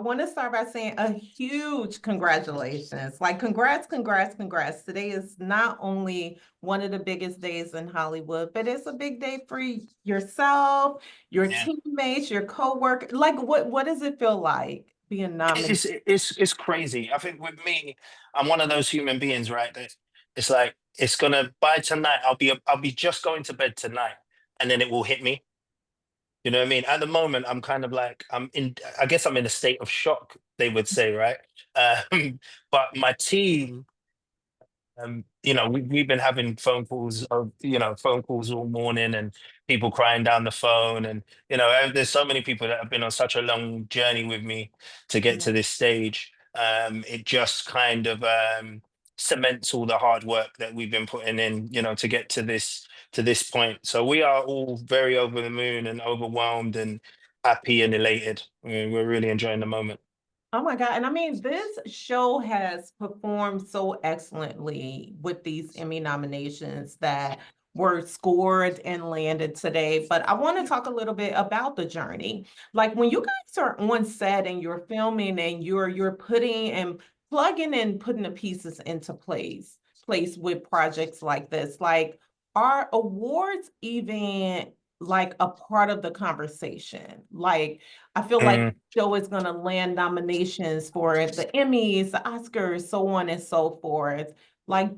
I want to start by saying a huge congratulations. Like, congrats, congrats, congrats. Today is not only one of the biggest days in Hollywood, but it's a big day for yourself, your Yeah, teammates, your coworker. Like, what does it feel like being nominated? it's crazy. I think with me, I'm one of those human beings, right? That it's like it's gonna by tonight. I'll be just going to bed tonight, and then it will hit me. You know what I mean? At the moment, I'm kind of like I'm in. I guess I'm in a state of shock. They would say, right? Um, but my team we've been having phone calls all morning and people crying down the phone. And, there's so many people that have been on such a long journey with me to get Yeah. to this stage. It just kind of cements all the hard work that we've been putting in, to get to this point. So we are all very over the moon and overwhelmed and happy and elated. We're really enjoying the moment. Oh my God. And I mean, this show has performed so excellently with these Emmy nominations that were scored and landed today. But I want to talk a little bit about the journey. Like when you guys are on set and you're filming and you're putting and plugging and putting the pieces into place with projects like this, like are awards even like a part of the conversation? Like I feel like Mm. show is going to land nominations for the Emmys, the Oscars, so on and so forth. Like,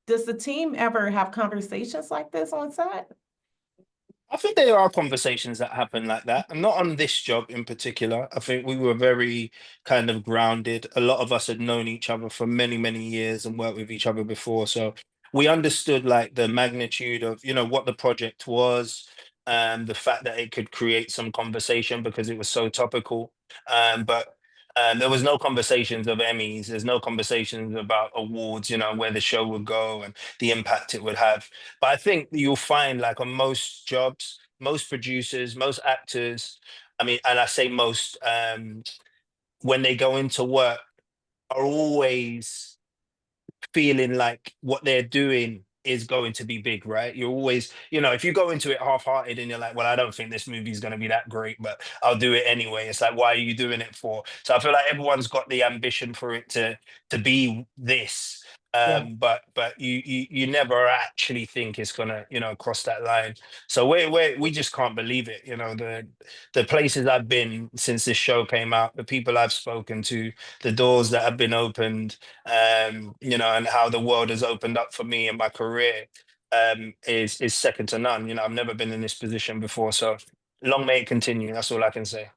does the team ever have conversations like this on set? I think there are conversations that happen like that, and not on this job in particular. I think we were very kind of grounded. A lot of us had known each other for many, many years and worked with each other before. So we understood like the magnitude of, what the project was, and the fact that it could create some conversation because it was so topical. But there was no conversations of Emmys. There's no conversations about awards, where the show would go and the impact it would have. But I think you'll find like on most jobs, most producers, most actors, I mean, and I say most, when they go into work, are always feeling like what they're doing is going to be big, right? You're always, if you go into it half-hearted and you're like, well, I don't think this movie's going to be that great, but I'll do it anyway. It's like, why are you doing it for? So I feel like everyone's got the ambition for it to be this. Yeah. But you never actually think it's gonna, cross that line. So we just can't believe it. The places I've been since this show came out, the people I've spoken to, the doors that have been opened, and how the world has opened up for me in my career, is second to none. I've never been in this position before, so long may it continue. That's all I can say.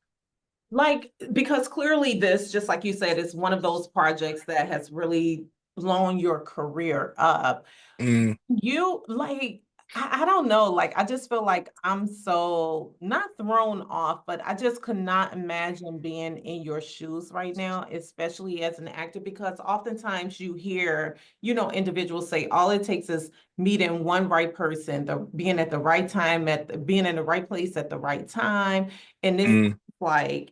Like, because clearly this, just like you said, is one of those projects that has really blown your career up. Mm, You like, I don't know, like I just feel like I'm so not thrown off, but I just could not imagine being in your shoes right now, especially as an actor, because oftentimes you hear, individuals say all it takes is meeting one right person, the being at the right time, being in the right place at the right time. And this mm. like,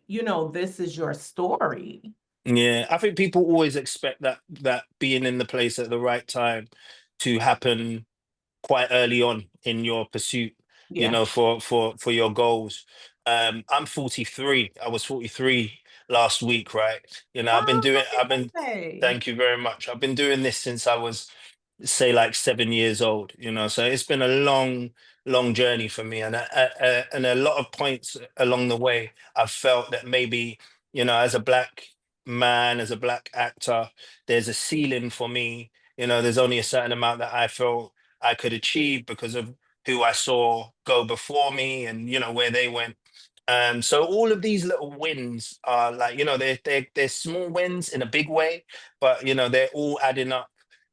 this is your story. Yeah, I think people always expect that being in the place at the right time to happen quite early on in your pursuit, Yeah. for your goals. I'm 43. I was 43 last week, right? Oh, happy birthday. thank you very much. I've been doing this since I was, say, like 7 years old, so it's been a long, long journey for me. And a lot of points along the way, I've felt that maybe, as a black man, as a black actor, there's a ceiling for me. There's only a certain amount that I felt I could achieve because of who I saw go before me and where they went. So all of these little wins are like, they're small wins in a big way, but they're all adding up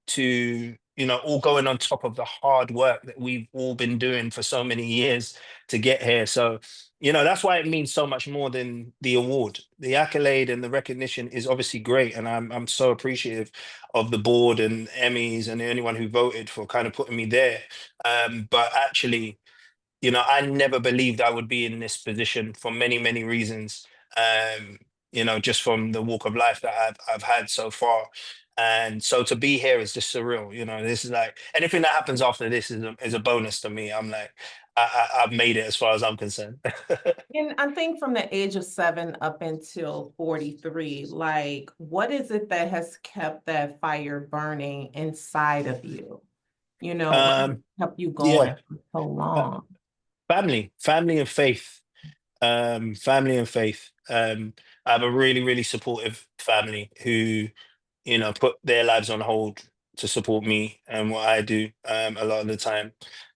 to, all going on top of the hard work that we've all been doing for so many years to get here. So, that's why it means so much more than the award. The accolade and the recognition is obviously great, and I'm so appreciative of the board and Emmys and anyone who voted for kind of putting me there. But actually, I never believed I would be in this position for many, many reasons. Just from the walk of life that I've had so far. And so to be here is just surreal. You know, this is like anything that happens after this is a bonus to me. I'm like, I've made it as far as I'm concerned. And I think from the age of 7 up until 43, like, what is it that has kept that fire burning inside of you? You know, what has um, kept you yeah, going for so uh, long? family and faith. Family and faith. I have a really supportive family who, you know, put their lives on hold to support me and what I do a lot of the time.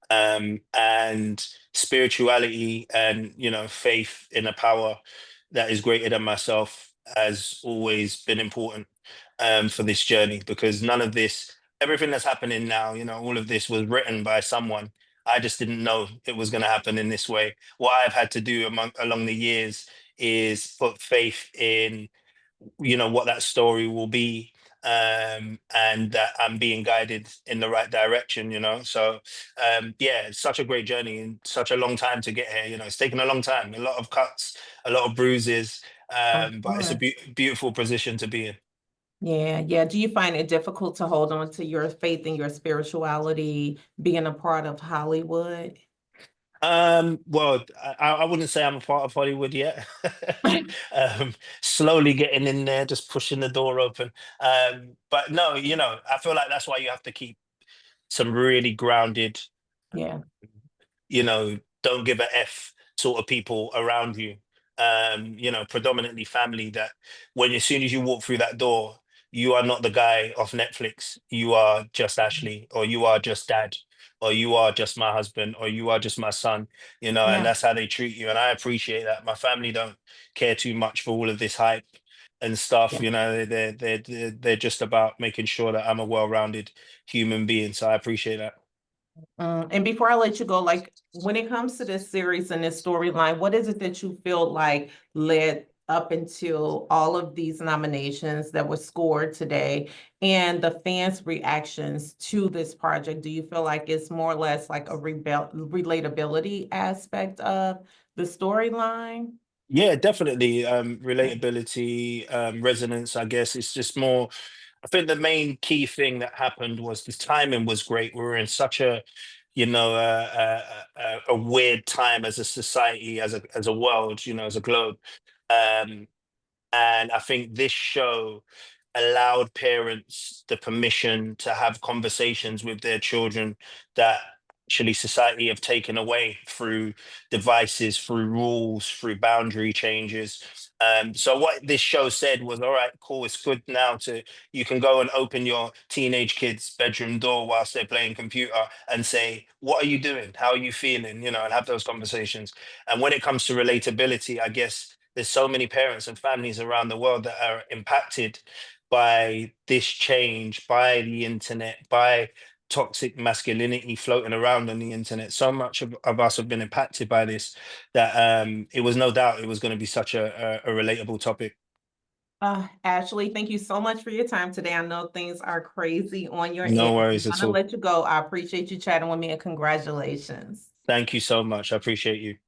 And spirituality and, you know, faith in a power that is greater than myself has always been important for this journey, because none of this, everything that's happening now, you know, all of this was written by someone. I just didn't know it was going to happen in this way. What I've had to do along the years is put faith in, you know, what that story will be, and that I'm being guided in the right direction, you know. So yeah, it's such a great journey and such a long time to get here. You know, it's taken a long time, a lot of cuts, a lot of bruises, Of but it's a course. beautiful position to be in. Yeah, yeah. Do you find it difficult to hold on to your faith and your spirituality being a part of Hollywood? Well, I wouldn't say I'm a part of Hollywood yet. um, Slowly getting in there, just pushing the door open. But no, you know, I feel like that's why you have to keep some really grounded, Yeah, you know, don't give a F sort of people around you. You know, predominantly family that when as soon as you walk through that door, you are not the guy off Netflix. You are just Ashley, or you are just dad, or you are just my husband, or you are just my son, you know, and yeah. that's how they treat you. And I appreciate that. My family don't care too much for all of this hype and stuff, Yeah. you know, they're just about making sure that I'm a well-rounded human being. So I appreciate that. And before I let you go, like when it comes to this series and this storyline, what is it that you feel like led up until all of these nominations that were scored today and the fans' reactions to this project? Do you feel like it's more or less like a relatability aspect of the storyline? Yeah, definitely. Relatability, resonance, I guess. It's just more, I think the main key thing that happened was the timing was great. We were in such a, you know, a weird time as a society, as a world, you know, as a globe. Um, and I think this show allowed parents the permission to have conversations with their children that actually society have taken away through devices, through rules, through boundary changes. So what this show said was, all right, cool, it's good now to, you can go and open your teenage kid's bedroom door whilst they're playing computer and say, what are you doing? How are you feeling? You know, and have those conversations. And when it comes to relatability, I guess there's so many parents and families around the world that are impacted by this change, by the internet, by toxic masculinity floating around on the internet. So much of us have been impacted by this that it was no doubt it was going to be such a relatable topic. Ashley, thank you so much for your time today. I know things are crazy on your No end. I'm worries at gonna all. let you go. I appreciate you chatting with me and congratulations. Thank you so much. I appreciate you.